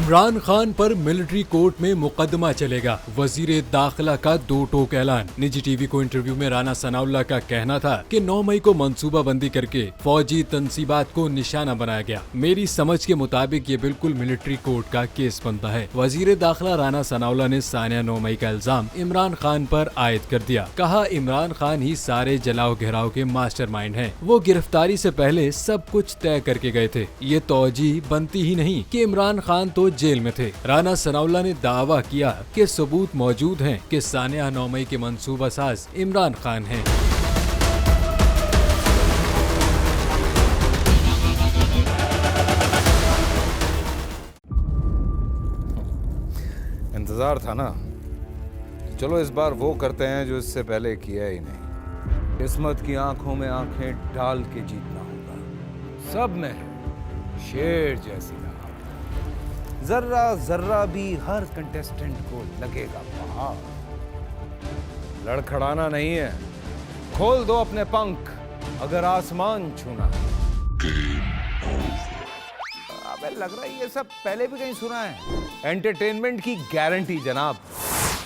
इमरान खान पर military court में मुकदमा चलेगा, वजीर दाखिला का दो टोक ऐलान। निजी टीवी को इंटरव्यू में राना सनाउल्लाह का कहना था कि 9 मई को मंसूबाबंदी करके फौजी तंसीबात को निशाना बनाया गया। मेरी समझ के मुताबिक ये बिल्कुल मिलिट्री कोर्ट का केस बनता है। वजीर दाखिला राना सनाउल्लाह ने सानिया 9 मई का इल्जाम इमरान खान पर आयद कर दिया। कहा इमरान खान ही सारे जलाओ घेराव के मास्टरमाइंड हैं। वो गिरफ्तारी से पहले सब कुछ तय करके गए थे। ये तौजी बनती ही नहीं कि इमरान खान तो जेल में थे। राना सनाउल्लाह ने दावा किया कि सबूत मौजूद हैं कि सानिया 9 मई के मंसूबा साज इमरान खान हैं। इंतजार था ना, चलो इस बार वो करते हैं जो इससे पहले किया ही नहीं। किस्मत की आंखों में आंखें डाल के जीतना होगा। सब में है शेर जैसी राह, जर्रा जर्रा भी हर कंटेस्टेंट को लगेगा पहाड़। लड़खड़ाना नहीं है, खोल दो अपने पंख अगर आसमान छूना है। अबे लग रहा है ये सब पहले भी कहीं सुना है। एंटरटेनमेंट की गारंटी जनाब,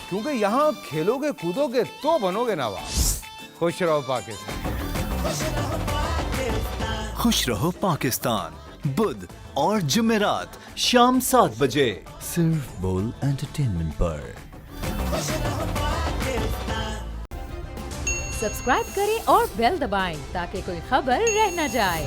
क्योंकि यहाँ खेलोगे कूदोगे तो बनोगे नवाब। खुश रहो पाकिस्तान। खुश रहो पाकिस्तान, बुध और जुमेरात शाम 7 बजे सिर्फ बोल एंटरटेनमेंट पर। सब्सक्राइब करें और बेल दबाएं ताकि कोई खबर रह न जाए।